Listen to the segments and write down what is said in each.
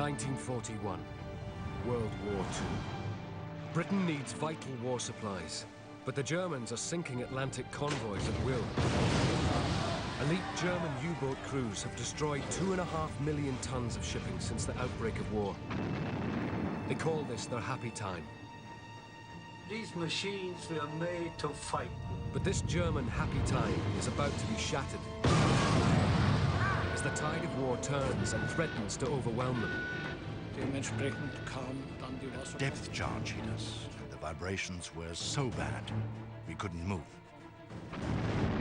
1941, World War II. Britain needs vital war supplies, but the Germans are sinking Atlantic convoys at will. Elite German U-boat crews have destroyed 2.5 million tons of shipping since the outbreak of war. They call this their happy time. These machines were made to fight. But this German happy time is about to be shattered as the tide of war turns and threatens to overwhelm them. Depth charge hit us. The vibrations were so bad, we couldn't move.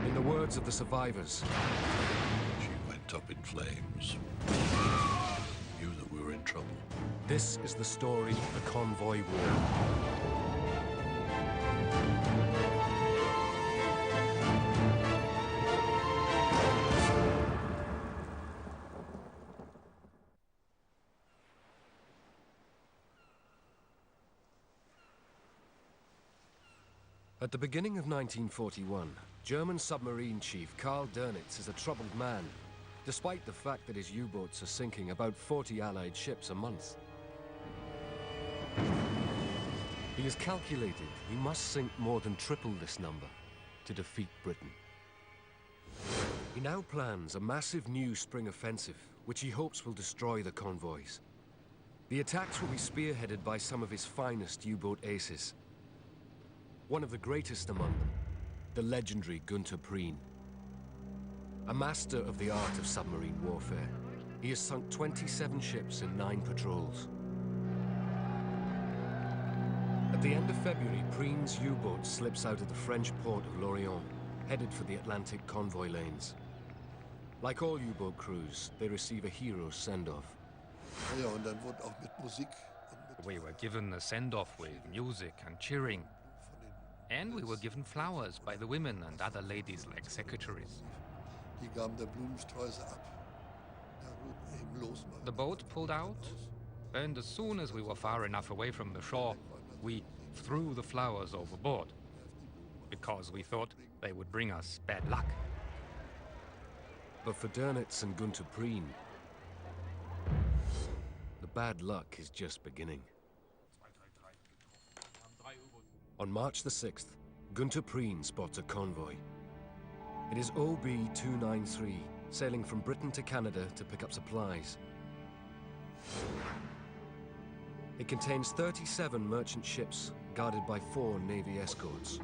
In the words of the survivors, she went up in flames. We knew that we were in trouble. This is the story of the convoy war. At the beginning of 1941, German submarine chief Karl Dönitz is a troubled man, despite the fact that his U-boats are sinking about 40 Allied ships a month. He has calculated he must sink more than triple this number to defeat Britain. He now plans a massive new spring offensive, which he hopes will destroy the convoys. The attacks will be spearheaded by some of his finest U-boat aces. One of the greatest among them, the legendary Günther Prien. A master of the art of submarine warfare, he has sunk 27 ships in 9 patrols. At the end of February, Prien's U-boat slips out of the French port of Lorient, headed for the Atlantic convoy lanes. Like all U-boat crews, they receive a hero's send-off. We were given a send-off with music and cheering. And we were given flowers by the women and other ladies like secretaries. The boat pulled out, and as soon as we were far enough away from the shore, we threw the flowers overboard, because we thought they would bring us bad luck. But for Dönitz and Günther Prien, the bad luck is just beginning. On March the 6th, Günther Prien spots a convoy. It is OB-293, sailing from Britain to Canada to pick up supplies. It contains 37 merchant ships, guarded by 4 Navy escorts.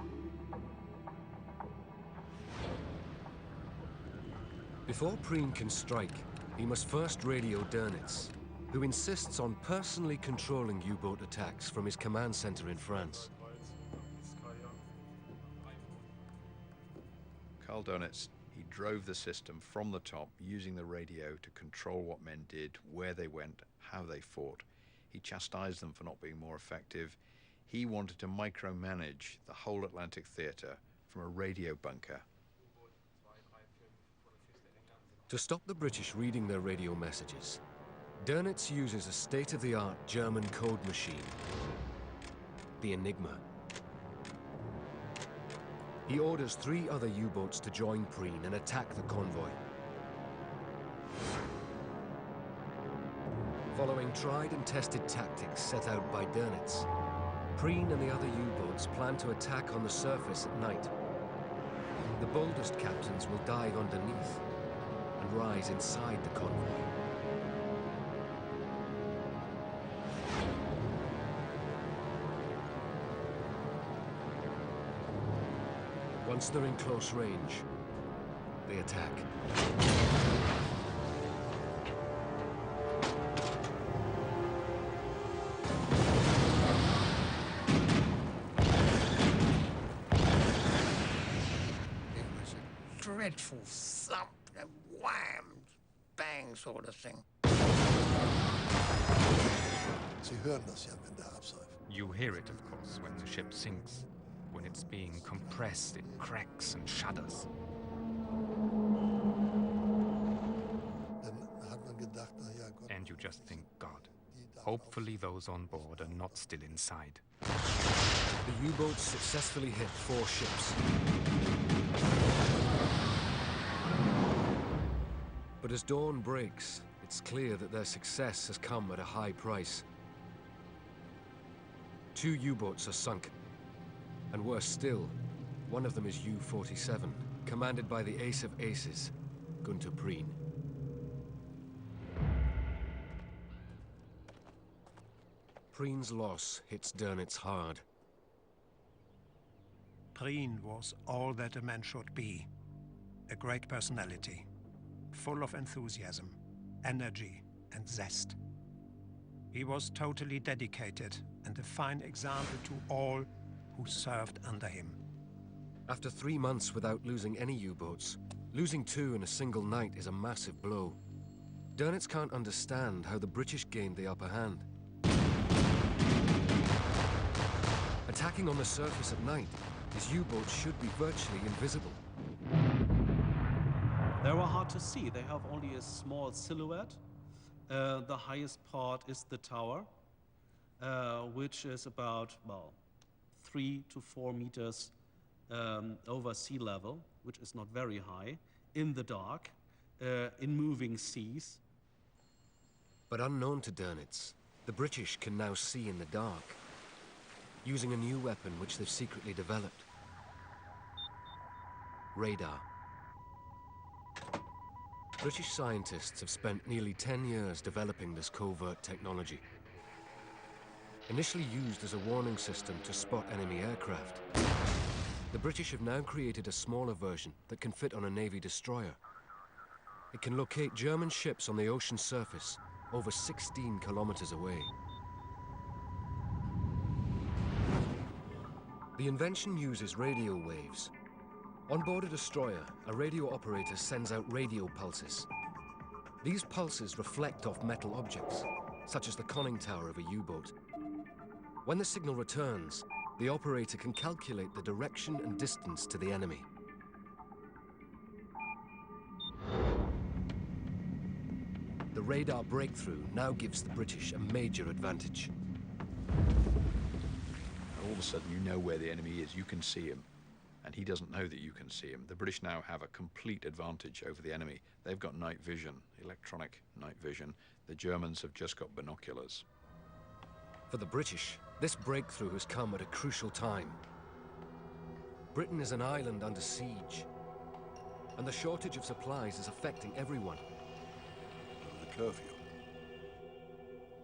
Before Prien can strike, he must first radio Dönitz, who insists on personally controlling U-boat attacks from his command center in France. Karl Dönitz, he drove the system from the top using the radio to control what men did, where they went, how they fought. He chastised them for not being more effective. He wanted to micromanage the whole Atlantic theater from a radio bunker. To stop the British reading their radio messages, Dönitz uses a state-of-the-art German code machine, the Enigma. He orders 3 other U-boats to join Prien and attack the convoy. Following tried and tested tactics set out by Dönitz, Prien and the other U-boats plan to attack on the surface at night. The boldest captains will dive underneath and rise inside the convoy. Once they're in close range, they attack. It was a dreadful thump, a wham, bang sort of thing. You hear it, of course, when the ship sinks. When it's being compressed, it cracks and shudders. And you just think, God, hopefully those on board are not still inside. The U-boats successfully hit 4 ships. But as dawn breaks, it it's clear that their success has come at a high price. 2 U-boats are sunk, and worse still, one of them is U-47, commanded by the ace of aces, Gunther Prien. Prien's loss hits Dönitz hard. Prien was all that a man should be. A great personality, full of enthusiasm, energy, and zest. He was totally dedicated and a fine example to all who served under him. After 3 months without losing any U-boats, losing 2 in a single night is a massive blow. Dönitz can't understand how the British gained the upper hand. Attacking on the surface at night, his U-boats should be virtually invisible. They were hard to see. They have only a small silhouette. The highest part is the tower, which is about, well, 3 to 4 meters over sea level, which is not very high, in the dark, in moving seas. But unknown to Dönitz, the British can now see in the dark, using a new weapon which they've secretly developed. Radar. British scientists have spent nearly 10 years developing this covert technology. Initially used as a warning system to spot enemy aircraft, the British have now created a smaller version that can fit on a Navy destroyer. It can locate German ships on the ocean surface over 16 kilometers away. The invention uses radio waves. On board a destroyer, a radio operator sends out radio pulses. These pulses reflect off metal objects, such as the conning tower of a U-boat. When the signal returns, the operator can calculate the direction and distance to the enemy. The radar breakthrough now gives the British a major advantage. All of a sudden, you know where the enemy is. You can see him, and he doesn't know that you can see him. The British now have a complete advantage over the enemy. They've got night vision, electronic night vision. The Germans have just got binoculars. For the British, this breakthrough has come at a crucial time. Britain is an island under siege, and the shortage of supplies is affecting everyone. There was a curfew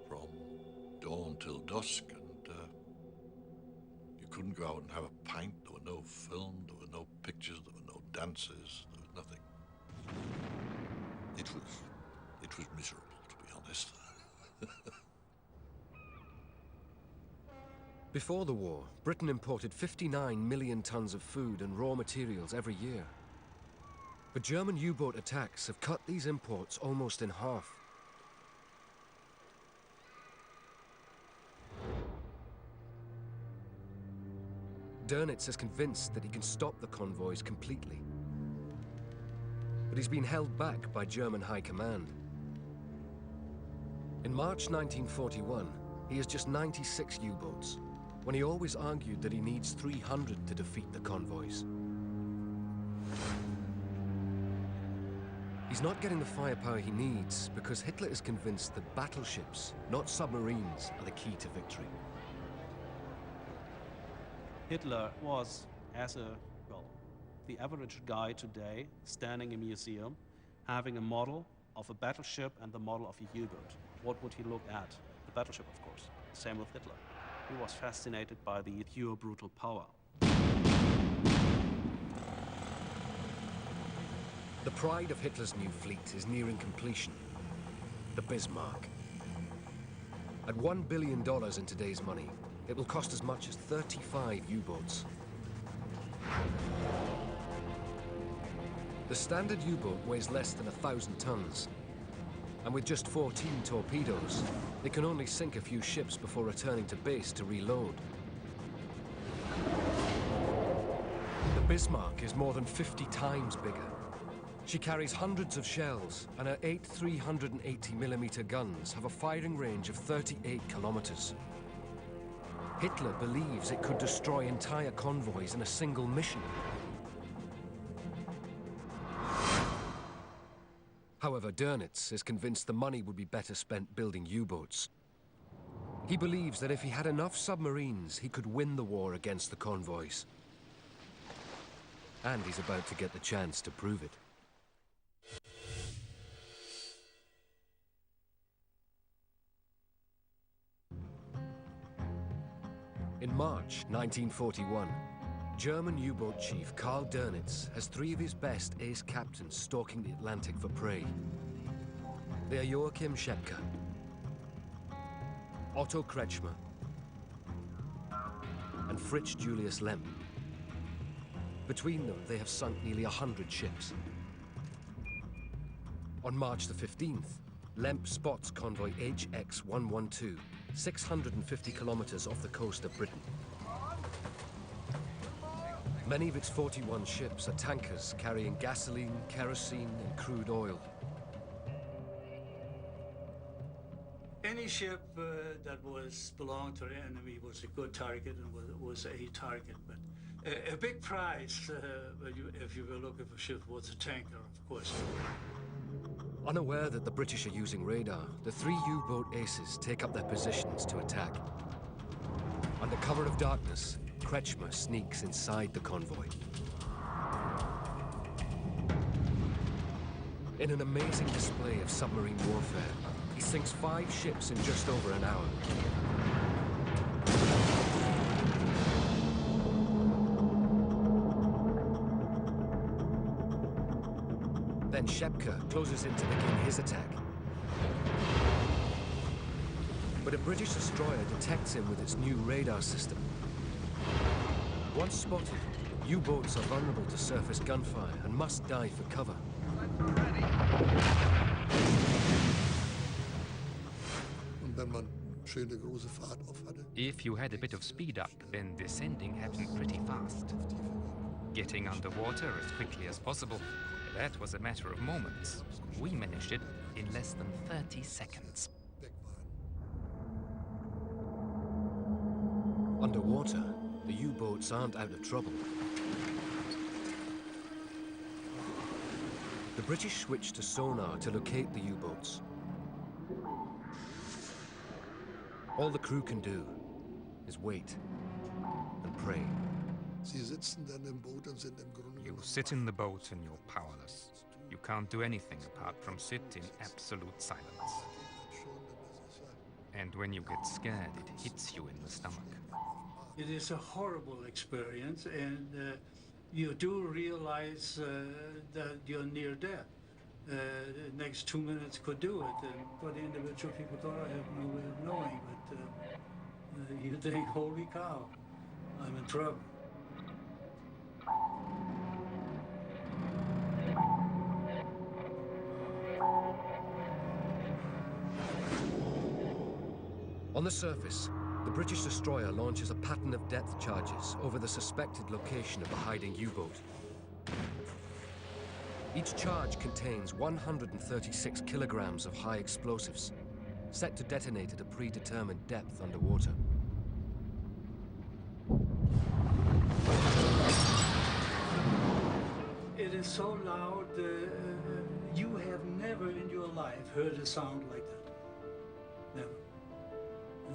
from dawn till dusk, and you couldn't go out and have a pint. There were no film, there were no pictures, there were no dances, there was nothing. It was miserable, to be honest. Before the war, Britain imported 59 million tons of food and raw materials every year. But German U-boat attacks have cut these imports almost in half. Dönitz is convinced that he can stop the convoys completely. But he's been held back by German high command. In March 1941, he has just 96 U-boats, when he always argued that he needs 300 to defeat the convoys. He's not getting the firepower he needs because Hitler is convinced that battleships, not submarines, are the key to victory. Hitler was, the average guy today, standing in a museum, having a model of a battleship and the model of a U-boat. What would he look at? The battleship, of course. Same with Hitler. He was fascinated by the pure brutal power. The pride of Hitler's new fleet is nearing completion, the Bismarck. At $1 billion in today's money, it will cost as much as 35 U-boats. The standard U-boat weighs less than 1,000 tons, and with just 14 torpedoes, it can only sink a few ships before returning to base to reload. The Bismarck is more than 50 times bigger. She carries hundreds of shells, and her 8 380mm guns have a firing range of 38 kilometers. Hitler believes it could destroy entire convoys in a single mission. However, Dönitz is convinced the money would be better spent building U-boats. He believes that if he had enough submarines, he could win the war against the convoys. And he's about to get the chance to prove it. In March 1941, German U-boat chief Karl Dönitz has 3 of his best ace captains stalking the Atlantic for prey. They are Joachim Schepke, Otto Kretschmer, and Fritz Julius Lemp. Between them, they have sunk nearly 100 ships. On March the 15th, Lemp spots convoy HX-112, 650 kilometers off the coast of Britain. Many of its 41 ships are tankers carrying gasoline, kerosene, and crude oil. Any ship that belonged to the enemy was a good target and was a target. But a big prize, if you were looking for ships, was a tanker, of course. Unaware that the British are using radar, the 3 U-boat aces take up their positions to attack. Under cover of darkness, Kretschmer sneaks inside the convoy. In an amazing display of submarine warfare, he sinks 5 ships in just over an hour. Then Schepke closes in to begin his attack. But a British destroyer detects him with its new radar system. Once spotted, U-boats are vulnerable to surface gunfire and must dive for cover. If you had a bit of speed up, then descending happened pretty fast. Getting underwater as quickly as possible, that was a matter of moments. We managed it in less than 30 seconds. Underwater, the U-boats aren't out of trouble. The British switch to sonar to locate the U-boats. All the crew can do is wait and pray. You sit in the boat and you're powerless. You can't do anything apart from sit in absolute silence. And when you get scared, it hits you in the stomach. It is a horrible experience, and you do realize that you're near death. The next 2 minutes could do it, but individual people thought, I have no way of knowing, but you think, holy cow, I'm in trouble. On the surface, the British destroyer launches a pattern of depth charges over the suspected location of the hiding U-boat. Each charge contains 136 kilograms of high explosives, set to detonate at a predetermined depth underwater. It is so loud, you have never in your life heard a sound like that. Never.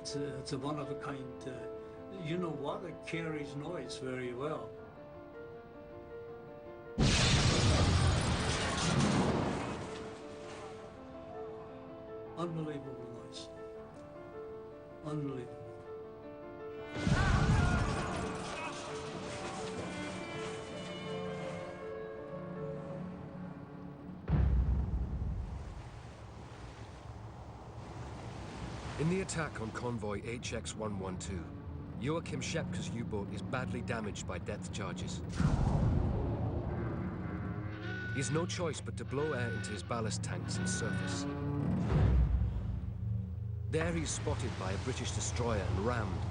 It's a one-of-a-kind, you know, water carries noise very well. Unbelievable noise. Unbelievable. In the attack on convoy HX-112, Joachim Schepke's U-boat is badly damaged by depth charges. He has no choice but to blow air into his ballast tanks and surface. There he's spotted by a British destroyer and rammed.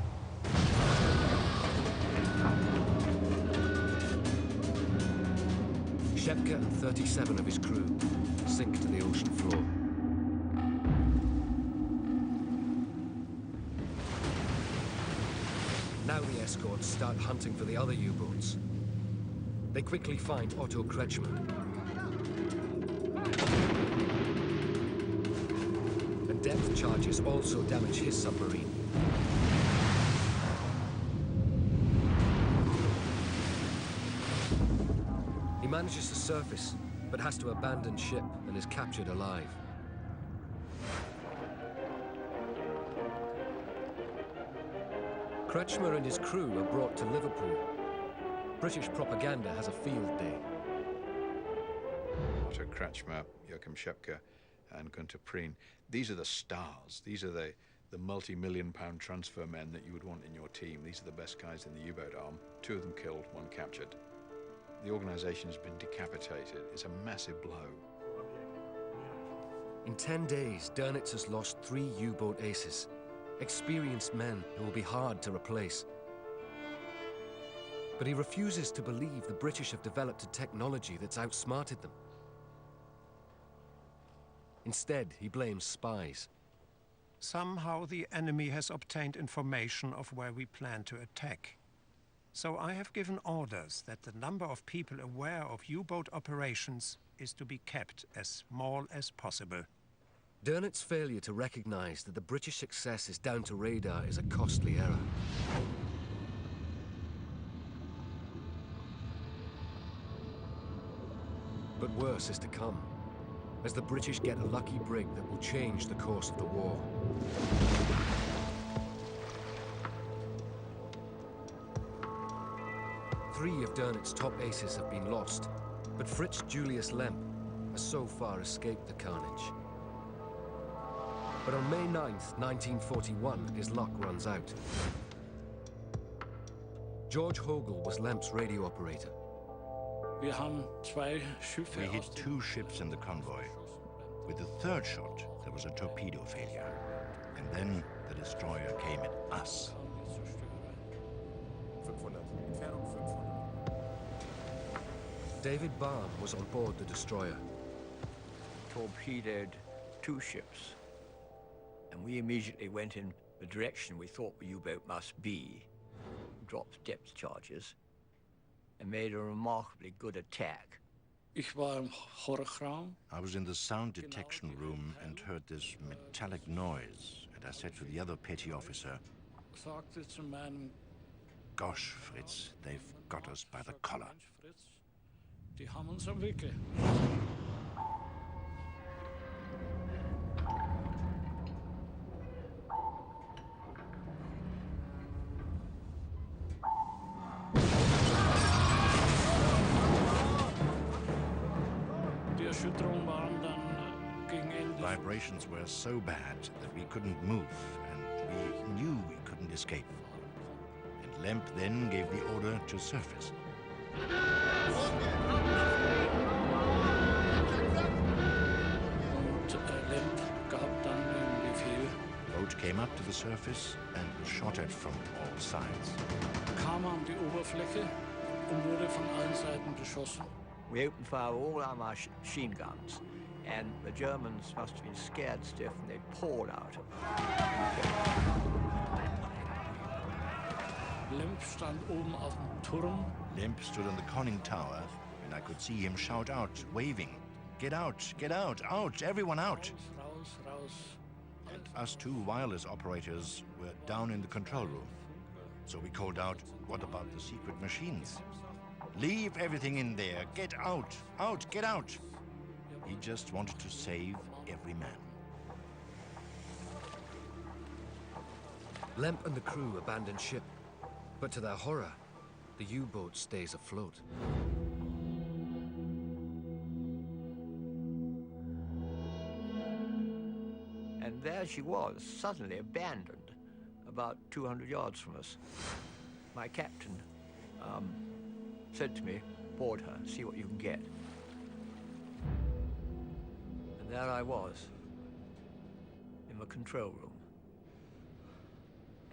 Schepke and 37 of his crew sink to the ocean floor. Now the escorts start hunting for the other U-boats. They quickly find Otto Kretschmer. charges also damage his submarine. He manages to surface, but has to abandon ship and is captured alive. Kretschmer and his crew are brought to Liverpool. British propaganda has a field day. Otto Kretschmer, Joachim Schepke, and Günter Prien. These are the stars. These are the multi-million-pound transfer men that you would want in your team. These are the best guys in the U-boat arm. 2 of them killed, 1 captured. The organisation has been decapitated. It's a massive blow. In 10 days, Dönitz has lost 3 U-boat aces. Experienced men who will be hard to replace. But he refuses to believe the British have developed a technology that's outsmarted them. Instead, he blames spies. Somehow the enemy has obtained information of where we plan to attack. So I have given orders that the number of people aware of U-boat operations is to be kept as small as possible. Dönitz's failure to recognize that the British success is down to radar is a costly error. But worse is to come, as the British get a lucky brig that will change the course of the war. Three of Dönitz's top aces have been lost, but Fritz Julius Lemp has so far escaped the carnage. But on May 9th, 1941, his luck runs out. George Hogel was Lemp's radio operator. We hit 2 ships in the convoy. With the 3rd shot, there was a torpedo failure. And then the destroyer came at us. David Barn was on board the destroyer. Torpedoed 2 ships. And we immediately went in the direction we thought the U-boat must be, dropped depth charges, and made a remarkably good attack. I was in the sound detection room and heard this metallic noise, and I said to the other petty officer, "Gosh, Fritz, they've got us by the collar." Vibrations were so bad that we couldn't move, and we knew we couldn't escape. And Lemp then gave the order to surface. The boat came up to the surface and shot at from all sides. We opened fire all our machine guns, and the Germans must have been scared stiff, and they poured out. Lemp stood on the conning tower, and I could see him shout out, waving, "Get out, get out, out, everyone out!" And us 2 wireless operators were down in the control room. So we called out, "What about the secret machines? Leave everything in there, get out, out, get out!" He just wanted to save every man. Lemp and the crew abandon ship, but to their horror, the U-boat stays afloat. And there she was, suddenly abandoned, about 200 yards from us. My captain said to me, "Board her, see what you can get." And there I was, in the control room,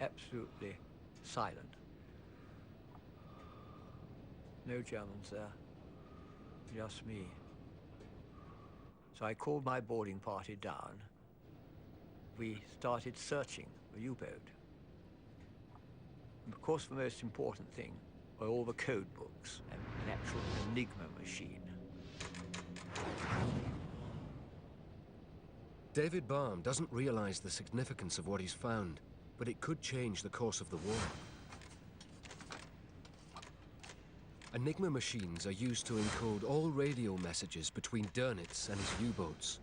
absolutely silent. No Germans there, just me. So I called my boarding party down. We started searching the U-boat. Of course, the most important thing were all the code books and an actual Enigma machine. David Baum doesn't realize the significance of what he's found, but it could change the course of the war. Enigma machines are used to encode all radio messages between Dönitz and his U-boats.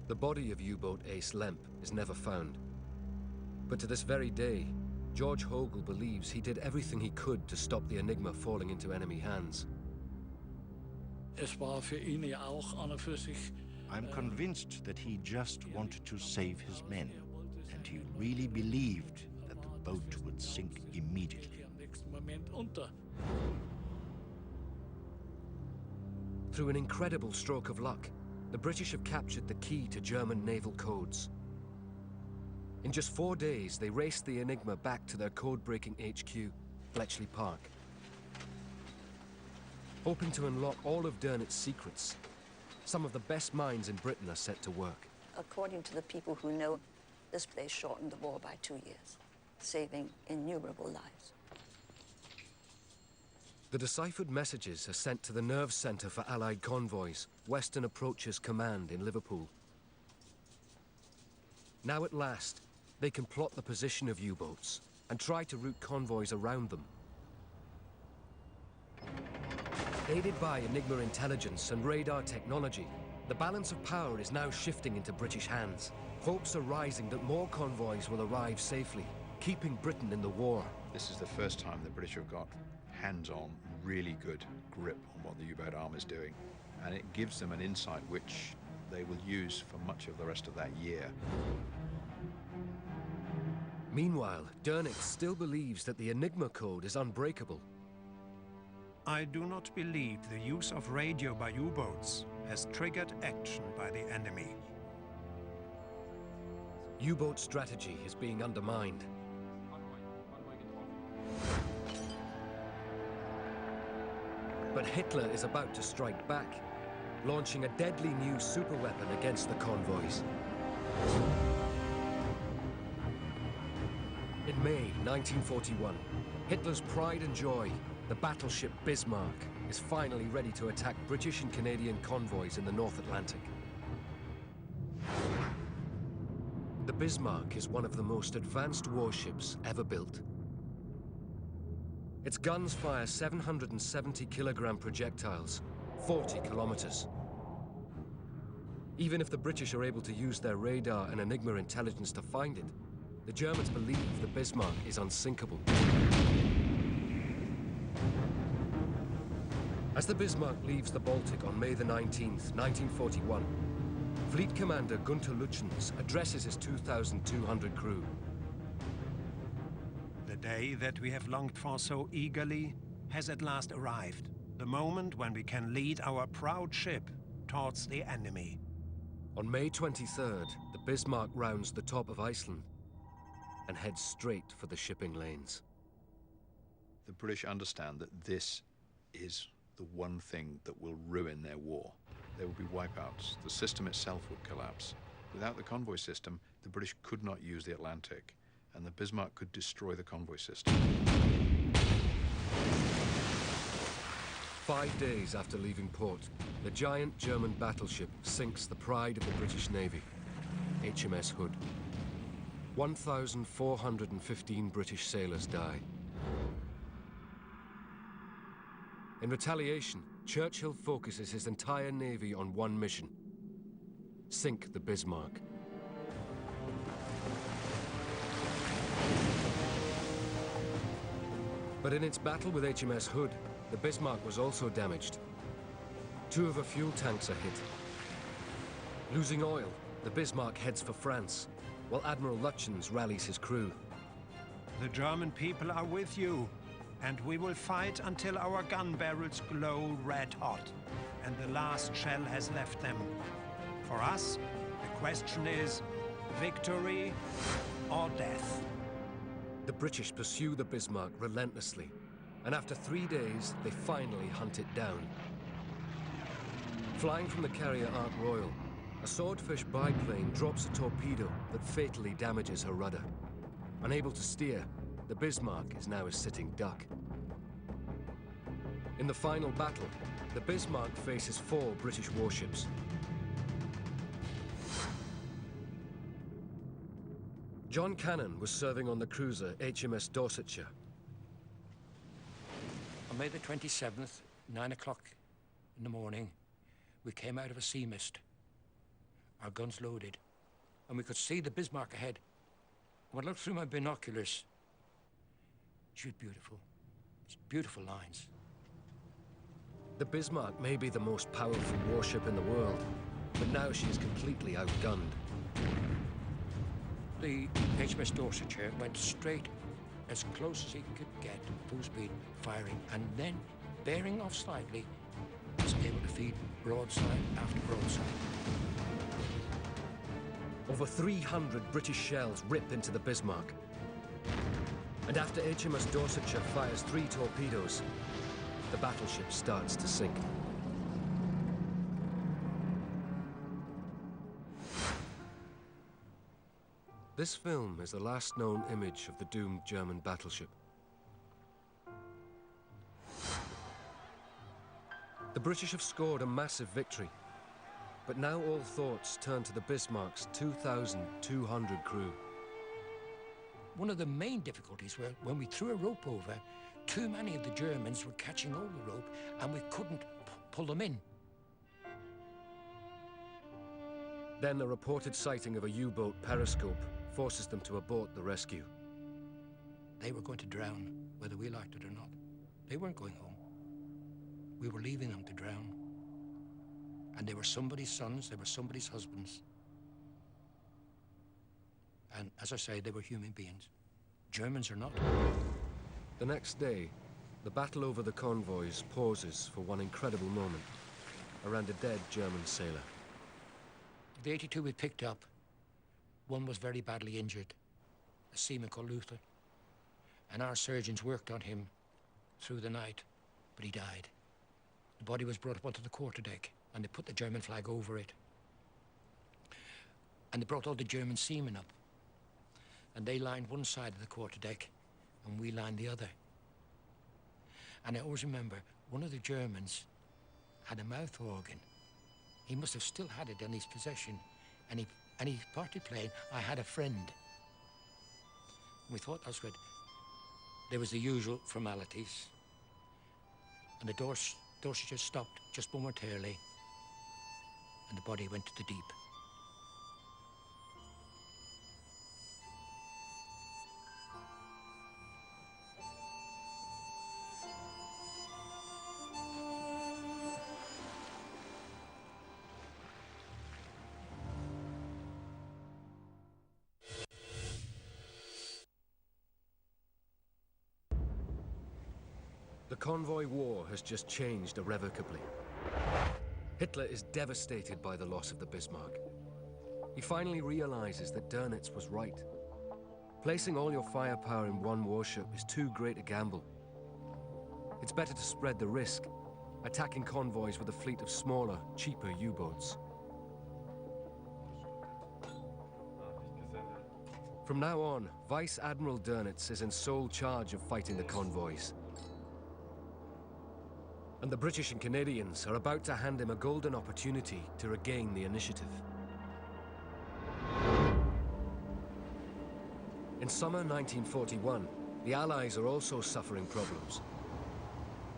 The body of U-boat Ace Lemp is never found. But to this very day, George Hogel believes he did everything he could to stop the Enigma falling into enemy hands. I'm convinced that he just wanted to save his men, and he really believed that the boat would sink immediately. Through an incredible stroke of luck, the British have captured the key to German naval codes. In just 4 days, they raced the Enigma back to their code-breaking HQ, Bletchley Park. Hoping to unlock all of Dönitz's secrets, some of the best minds in Britain are set to work. According to the people who know, this place shortened the war by 2 years, saving innumerable lives. The deciphered messages are sent to the nerve centre for Allied convoys, Western Approaches Command in Liverpool. Now at last, they can plot the position of U-boats and try to route convoys around them. Aided by Enigma intelligence and radar technology, the balance of power is now shifting into British hands. Hopes are rising that more convoys will arrive safely, keeping Britain in the war. This is the first time the British have got hands-on, really good grip on what the U-boat arm is doing. And it gives them an insight which they will use for much of the rest of that year. Meanwhile, Dönitz still believes that the Enigma code is unbreakable. I do not believe the use of radio by U-boats has triggered action by the enemy. U-boat strategy is being undermined. But Hitler is about to strike back, launching a deadly new superweapon against the convoys. In May 1941, Hitler's pride and joy, the battleship Bismarck, is finally ready to attack British and Canadian convoys in the North Atlantic. The Bismarck is one of the most advanced warships ever built. Its guns fire 770-kilogram projectiles, 40 kilometers. Even if the British are able to use their radar and Enigma intelligence to find it, the Germans believe the Bismarck is unsinkable. As the Bismarck leaves the Baltic on May the 19th, 1941, Fleet Commander Gunther Lütjens addresses his 2,200 crew. The day that we have longed for so eagerly has at last arrived. The moment when we can lead our proud ship towards the enemy. On May 23rd, the Bismarck rounds the top of Iceland and heads straight for the shipping lanes. The British understand that this is the one thing that will ruin their war. There will be wipeouts. The system itself would collapse. Without the convoy system, the British could not use the Atlantic, and the Bismarck could destroy the convoy system. 5 days after leaving port, the giant German battleship sinks the pride of the British Navy, HMS Hood. 1,415 British sailors die. In retaliation, Churchill focuses his entire navy on one mission: sink the Bismarck. But in its battle with HMS Hood, the Bismarck was also damaged. 2 of her fuel tanks are hit. Losing oil, the Bismarck heads for France, while Admiral Lütjens rallies his crew. The German people are with you, and we will fight until our gun barrels glow red hot, and the last shell has left them. For us, the question is victory or death. The British pursue the Bismarck relentlessly, and after 3 days, they finally hunt it down. Flying from the carrier Ark Royal, a Swordfish biplane drops a torpedo that fatally damages her rudder. Unable to steer, the Bismarck is now a sitting duck. In the final battle, the Bismarck faces 4 British warships. John Cannon was serving on the cruiser HMS Dorsetshire. On May the 27th, 9 o'clock in the morning, we came out of a sea mist, our guns loaded, and we could see the Bismarck ahead. When I looked through my binoculars, she was beautiful. It's beautiful lines. The Bismarck may be the most powerful warship in the world, but now she is completely outgunned. The HMS Dorsetshire went straight as close as he could get, full speed, firing, and then, bearing off slightly, was able to feed broadside after broadside. Over 300 British shells rip into the Bismarck. And after HMS Dorsetshire fires 3 torpedoes, the battleship starts to sink. This film is the last known image of the doomed German battleship. The British have scored a massive victory, but now all thoughts turn to the Bismarck's 2,200 crew. One of the main difficulties were when we threw a rope over, too many of the Germans were catching hold of the rope and we couldn't pull them in. Then a reported sighting of a U-boat periscope forces them to abort the rescue. They were going to drown, whether we liked it or not. They weren't going home. We were leaving them to drown. And they were somebody's sons, they were somebody's husbands. And as I say, they were human beings. Germans are not. The next day, the battle over the convoys pauses for one incredible moment around a dead German sailor. The 82 we picked up, one was very badly injured, a seaman called Luther. And our surgeons worked on him through the night, but he died. The body was brought up onto the quarterdeck, and they put the German flag over it. And they brought all the German seamen up. And they lined one side of the quarterdeck, and we lined the other. And I always remember, one of the Germans had a mouth organ. He must have still had it in his possession. And he started playing, "I Had a Friend." And we thought that was good. There was the usual formalities. And the doors just stopped, just momentarily. And the body went to the deep. The convoy war has just changed irrevocably. Hitler is devastated by the loss of the Bismarck. He finally realizes that Dönitz was right. Placing all your firepower in one warship is too great a gamble. It's better to spread the risk, attacking convoys with a fleet of smaller, cheaper U-boats. From now on, Vice Admiral Dönitz is in sole charge of fighting the convoys. And the British and Canadians are about to hand him a golden opportunity to regain the initiative. In summer 1941, the Allies are also suffering problems.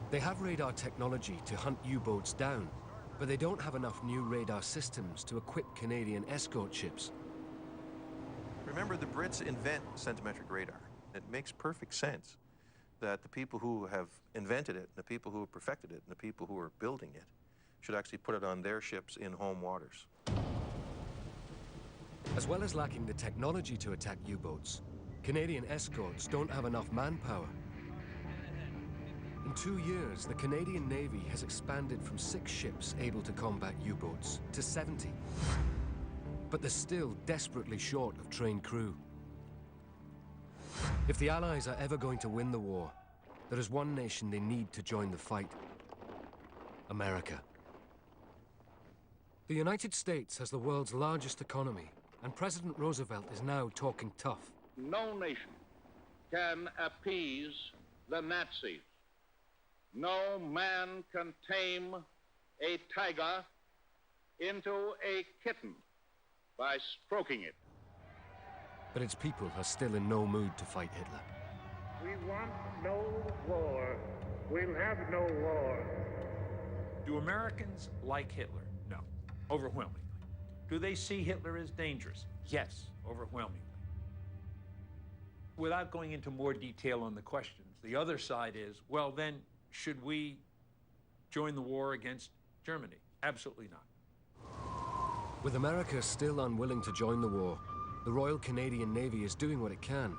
They have radar technology to hunt U-boats down, but they don't have enough new radar systems to equip Canadian escort ships. Remember, the Brits invent centimetric radar. It makes perfect sense that the people who have invented it, the people who have perfected it, and the people who are building it should actually put it on their ships in home waters. As well as lacking the technology to attack U-boats, Canadian escorts don't have enough manpower. In 2 years, the Canadian Navy has expanded from 6 ships able to combat U-boats to 70. But they're still desperately short of trained crew. If the Allies are ever going to win the war, there is one nation they need to join the fight: America. The United States has the world's largest economy, and President Roosevelt is now talking tough. No nation can appease the Nazis. No man can tame a tiger into a kitten by stroking it. But its people are still in no mood to fight Hitler. We want no war. We'll have no war. Do Americans like Hitler? No, overwhelmingly. Do they see Hitler as dangerous? Yes, overwhelmingly. Without going into more detail on the questions, the other side is, well, then, should we join the war against Germany? Absolutely not. With America still unwilling to join the war, the Royal Canadian Navy is doing what it can,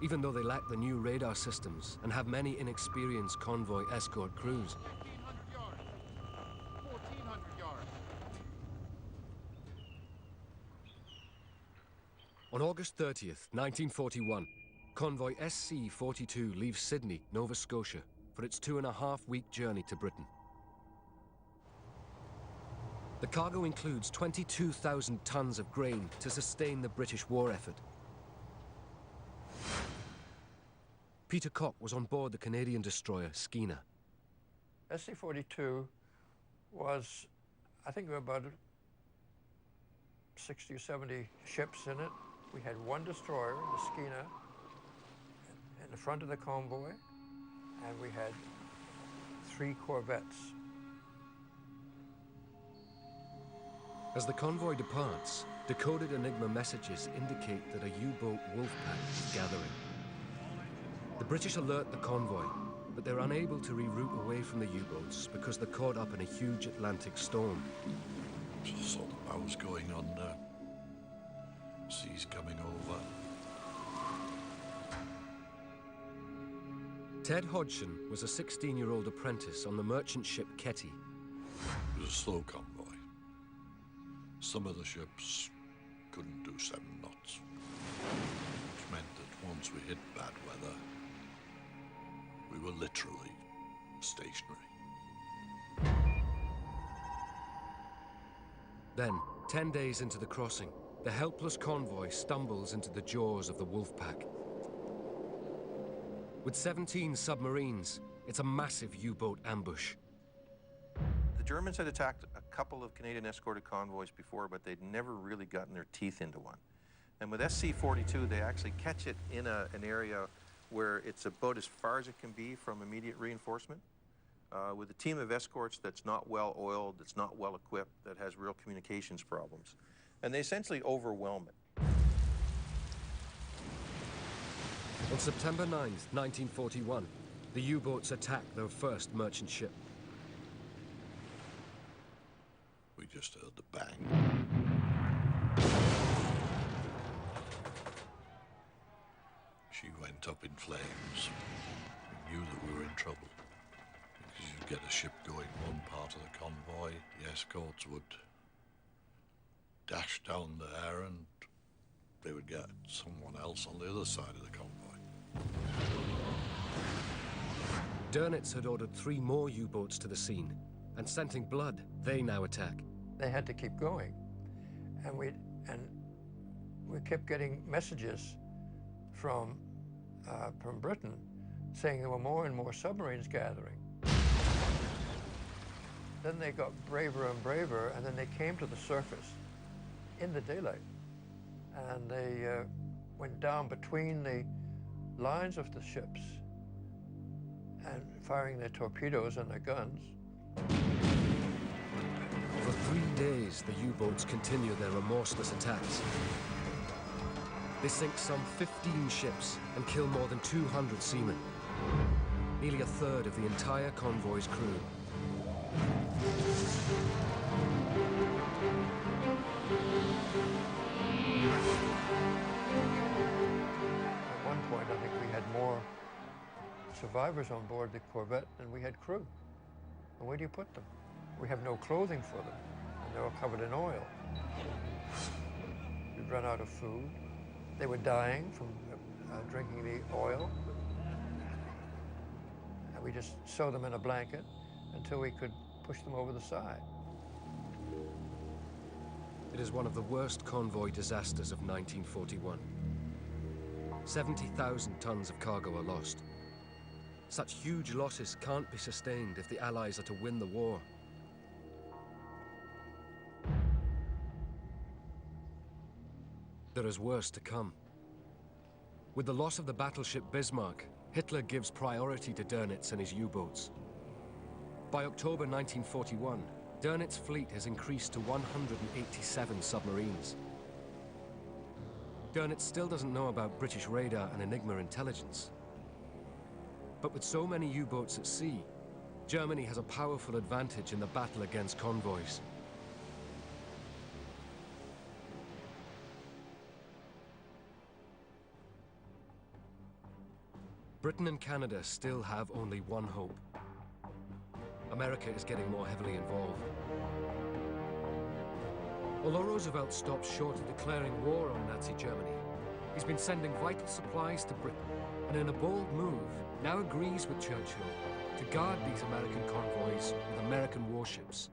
even though they lack the new radar systems and have many inexperienced convoy escort crews. 1,500 yards. 1,400 yards. On August 30th, 1941, convoy SC-42 leaves Sydney, Nova Scotia, for its 2.5-week journey to Britain. The cargo includes 22,000 tons of grain to sustain the British war effort. Peter Cock was on board the Canadian destroyer Skeena. SC-42 was, I think there were about 60 or 70 ships in it. We had one destroyer, the Skeena, in the front of the convoy, and we had 3 corvettes. As the convoy departs, decoded Enigma messages indicate that a U-boat wolf-pack is gathering. The British alert the convoy, but they're unable to reroute away from the U-boats because they're caught up in a huge Atlantic storm. Just saw the bows going under. Seas coming over. Ted Hodgson was a 16-year-old apprentice on the merchant ship Ketty. It was a slow convoy. Some of the ships couldn't do 7 knots, which meant that once we hit bad weather, we were literally stationary. Then, 10 days into the crossing, the helpless convoy stumbles into the jaws of the Wolfpack. With 17 submarines, it's a massive U-boat ambush. The Germans had attacked a couple of Canadian escorted convoys before, but they'd never really gotten their teeth into one. And with SC-42, they actually catch it in an area where it's about as far as it can be from immediate reinforcement, with a team of escorts that's not well oiled, that's not well equipped, that has real communications problems. And they essentially overwhelm it. On September 9th, 1941, the U-boats attack their first merchant ship. We just heard the bang. She went up in flames. We knew that we were in trouble. Because you'd get a ship going one part of the convoy, the escorts would dash down there and they would get someone else on the other side of the convoy. Dönitz had ordered 3 more U-boats to the scene, and scenting blood, they now attack. They had to keep going, and we kept getting messages from Britain saying there were more and more submarines gathering. Then they got braver and braver, and then they came to the surface in the daylight, and they went down between the lines of the ships and firing their torpedoes and their guns. For 3 days, the U-boats continue their remorseless attacks. They sink some 15 ships and kill more than 200 seamen, nearly a third of the entire convoy's crew. At one point, I think we had more survivors on board the corvette than we had crew. And where do you put them? We have no clothing for them, and they're all covered in oil. We'd run out of food. They were dying from drinking the oil. And we just sew them in a blanket until we could push them over the side. It is one of the worst convoy disasters of 1941. 70,000 tons of cargo are lost. Such huge losses can't be sustained if the Allies are to win the war. There is worse to come. With the loss of the battleship Bismarck, Hitler gives priority to Dönitz and his U-boats. By October 1941, Dönitz's fleet has increased to 187 submarines. Dönitz still doesn't know about British radar and Enigma intelligence. But with so many U-boats at sea, Germany has a powerful advantage in the battle against convoys. Britain and Canada still have only one hope. America is getting more heavily involved. Although Roosevelt stopped short of declaring war on Nazi Germany, he's been sending vital supplies to Britain, and in a bold move, now agrees with Churchill to guard these American convoys with American warships.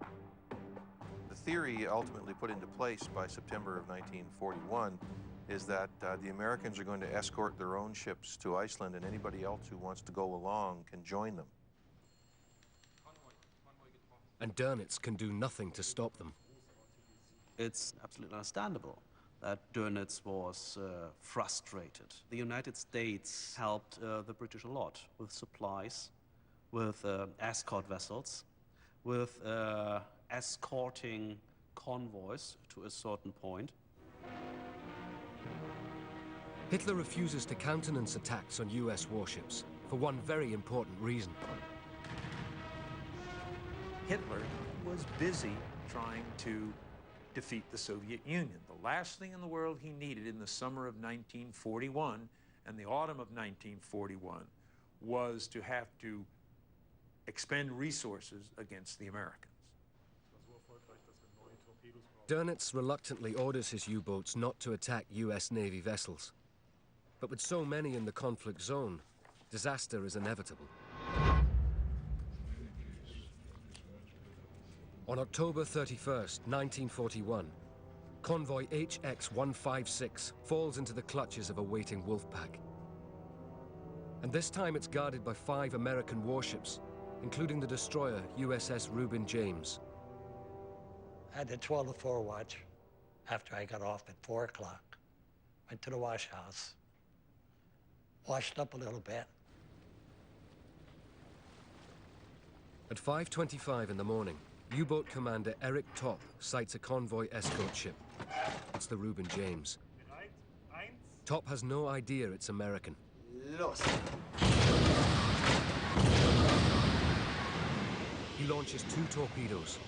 The theory ultimately put into place by September of 1941 is that the Americans are going to escort their own ships to Iceland, and anybody else who wants to go along can join them. And Dönitz can do nothing to stop them. It's absolutely understandable that Dönitz was frustrated. The United States helped the British a lot with supplies, with escort vessels, with escorting convoys to a certain point. Hitler refuses to countenance attacks on US warships for one very important reason. Hitler was busy trying to defeat the Soviet Union. The last thing in the world he needed in the summer of 1941 and the autumn of 1941 was to have to expend resources against the Americans. Dönitz reluctantly orders his U-boats not to attack US Navy vessels. But with so many in the conflict zone, disaster is inevitable. On October 31st, 1941, convoy HX-156 falls into the clutches of a waiting wolf pack. And this time it's guarded by 5 American warships, including the destroyer USS Reuben James. I had the 12 to 4 watch after I got off at 4 o'clock. Went to the wash house, washed up a little bit. At 5:25 in the morning, U-boat commander Eric Top sights a convoy escort ship. It's the Reuben James. Top has no idea it's American. Los. He launches 2 torpedoes.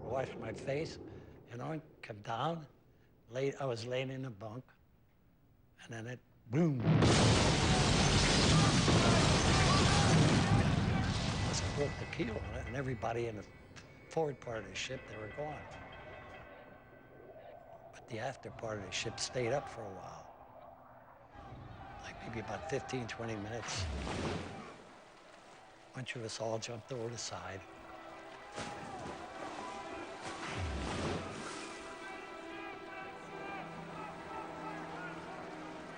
Washed my face, you know, come down. I was laying in a bunk, and then it, boom. It broke the keel on it, and everybody in the forward part of the ship, they were gone. But the after part of the ship stayed up for a while. Like maybe about 15, 20 minutes. A bunch of us all jumped over the side.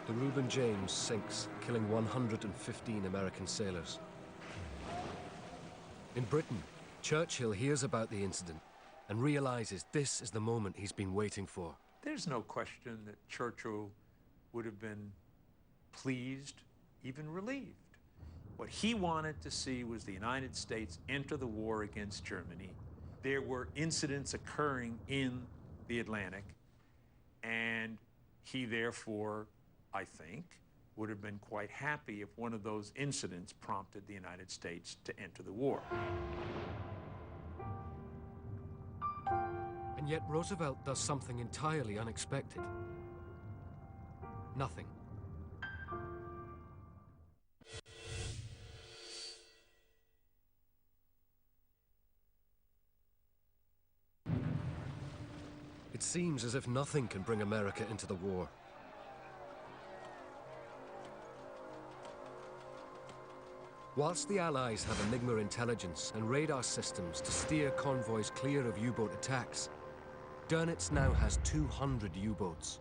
The Reuben James sinks, killing 115 American sailors. In Britain, Churchill hears about the incident and realizes this is the moment he's been waiting for. There's no question that Churchill would have been pleased, even relieved. What he wanted to see was the United States enter the war against Germany. There were incidents occurring in the Atlantic, and he therefore, I think, would have been quite happy if one of those incidents prompted the United States to enter the war. And yet Roosevelt does something entirely unexpected. Nothing. It seems as if nothing can bring America into the war. Whilst the Allies have Enigma intelligence and radar systems to steer convoys clear of U-boat attacks, Dönitz now has 200 U-boats.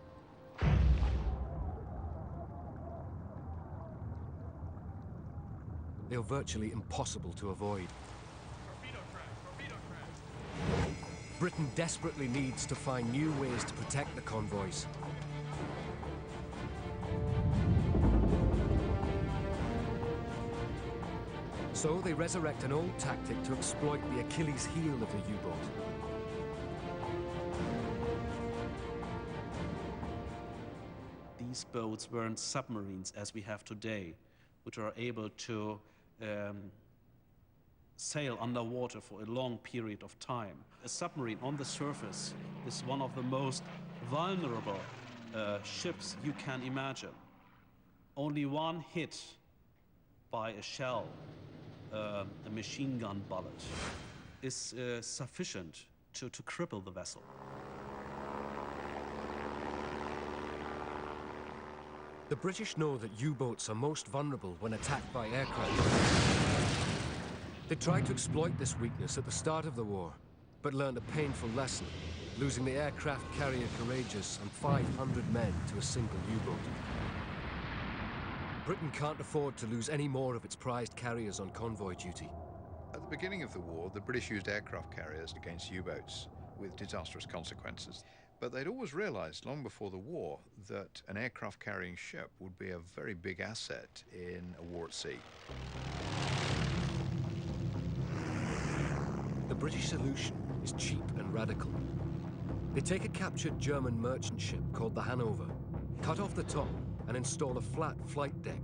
they were virtually impossible to avoid. Britain desperately needs to find new ways to protect the convoys. So they resurrect an old tactic to exploit the Achilles heel of the U-boat. These boats weren't submarines as we have today, which are able to sail underwater for a long period of time. A submarine on the surface is one of the most vulnerable ships you can imagine. Only one hit by a shell, a machine gun bullet, is sufficient to cripple the vessel. The British know that U-boats are most vulnerable when attacked by aircraft. They tried to exploit this weakness at the start of the war, but learned a painful lesson, losing the aircraft carrier Courageous and 500 men to a single U-boat. Britain can't afford to lose any more of its prized carriers on convoy duty. At the beginning of the war, the British used aircraft carriers against U-boats with disastrous consequences. But they'd always realized long before the war that an aircraft carrying ship would be a very big asset in a war at sea. The British solution is cheap and radical. They take a captured German merchant ship called the Hanover, cut off the top, and install a flat flight deck.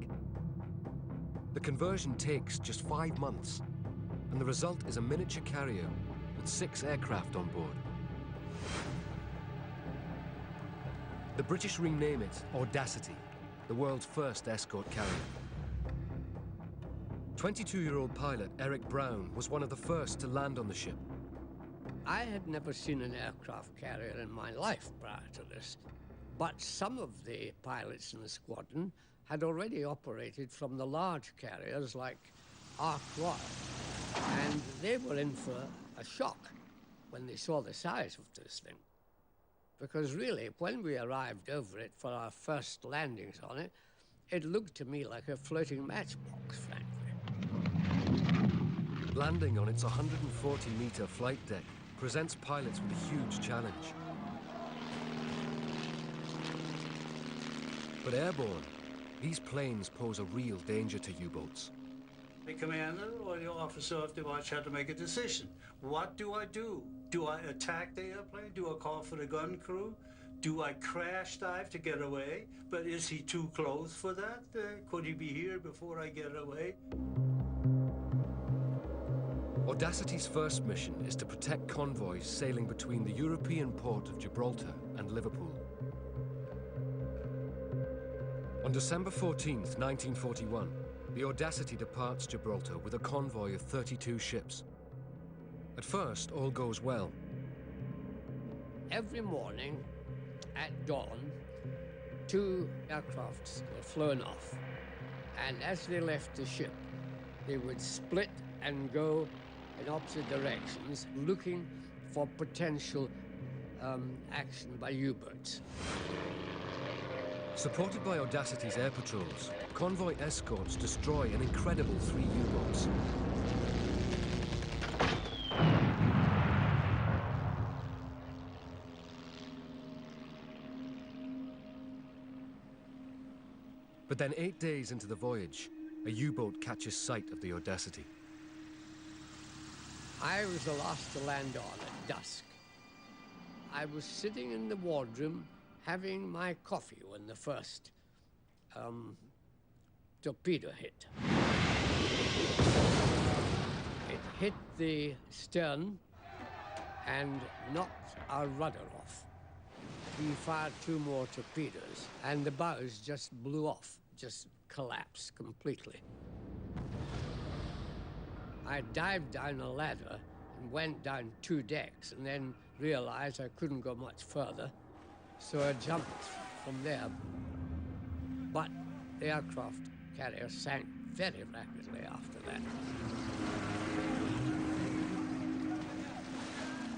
The conversion takes just 5 months, and the result is a miniature carrier with 6 aircraft on board. The British rename it Audacity, the world's first escort carrier. 22-year-old pilot Eric Brown was one of the first to land on the ship. I had never seen an aircraft carrier in my life prior to this, but some of the pilots in the squadron had already operated from the large carriers like Ark Royal, and they were in for a shock when they saw the size of this thing. Because really, when we arrived over it for our first landings on it, it looked to me like a floating matchbox, frankly. Landing on its 140-meter flight deck presents pilots with a huge challenge. But airborne, these planes pose a real danger to U-boats. The commander or the officer of the watch had to make a decision. What do I do? Do I attack the airplane? Do I call for the gun crew? Do I crash dive to get away? But is he too close for that? Could he be here before I get away? Audacity's first mission is to protect convoys sailing between the European port of Gibraltar and Liverpool. On December 14th, 1941, the Audacity departs Gibraltar with a convoy of 32 ships. At first, all goes well. Every morning at dawn, 2 aircrafts were flown off, and as they left the ship, they would split and go in opposite directions, looking for potential action by U-boats. Supported by Audacity's air patrols, convoy escorts destroy an incredible 3 U-boats. But then 8 days into the voyage, a U-boat catches sight of the Audacity. I was the last to land on at dusk. I was sitting in the wardroom having my coffee when the first torpedo hit. It hit the stern and knocked our rudder off. We fired 2 more torpedoes, and the bows just blew off, just collapsed completely. I dived down a ladder and went down 2 decks, and then realized I couldn't go much further, so I jumped from there. But the aircraft carrier sank very rapidly after that.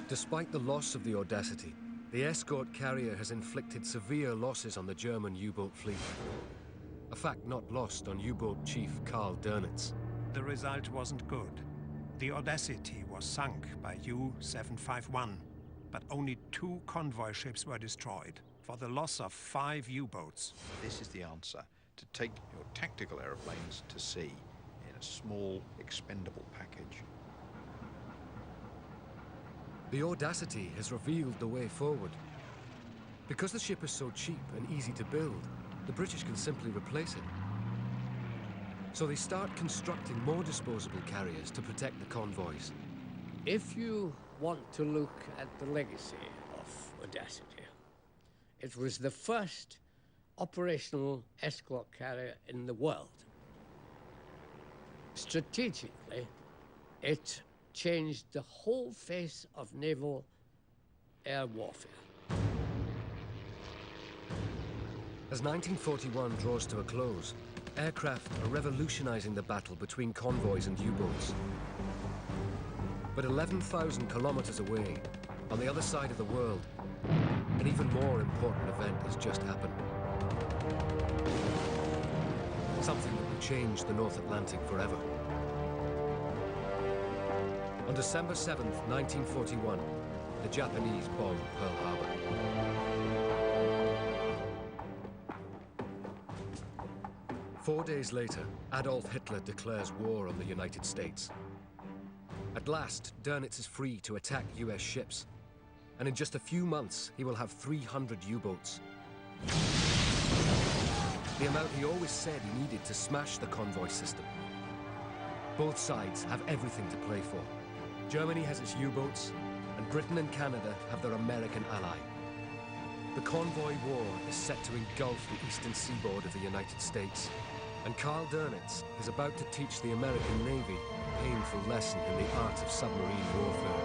Despite the loss of the Audacity, the escort carrier has inflicted severe losses on the German U-boat fleet. A fact not lost on U-boat chief Karl Dönitz. the result wasn't good. The Audacity was sunk by U-751, but only 2 convoy ships were destroyed, for the loss of 5 U-boats. This is the answer: to take your tactical aeroplanes to sea in a small, expendable package. The Audacity has revealed the way forward. Because the ship is so cheap and easy to build, the British can simply replace it. So they start constructing more disposable carriers to protect the convoys. If you want to look at the legacy of Audacity, it was the first operational escort carrier in the world. Strategically, it changed the whole face of naval air warfare. As 1941 draws to a close, aircraft are revolutionizing the battle between convoys and U-boats. But 11,000 kilometers away, on the other side of the world, an even more important event has just happened. Something that will change the North Atlantic forever. On December 7th, 1941, the Japanese bomb Pearl Harbor. Four days later, Adolf Hitler declares war on the United States. At last, Dönitz is free to attack US ships, and in just a few months, he will have 300 U-boats. The amount he always said he needed to smash the convoy system. Both sides have everything to play for. Germany has its U-boats, and Britain and Canada have their American ally. The convoy war is set to engulf the eastern seaboard of the United States, and Karl Dönitz is about to teach the American Navy a painful lesson in the art of submarine warfare.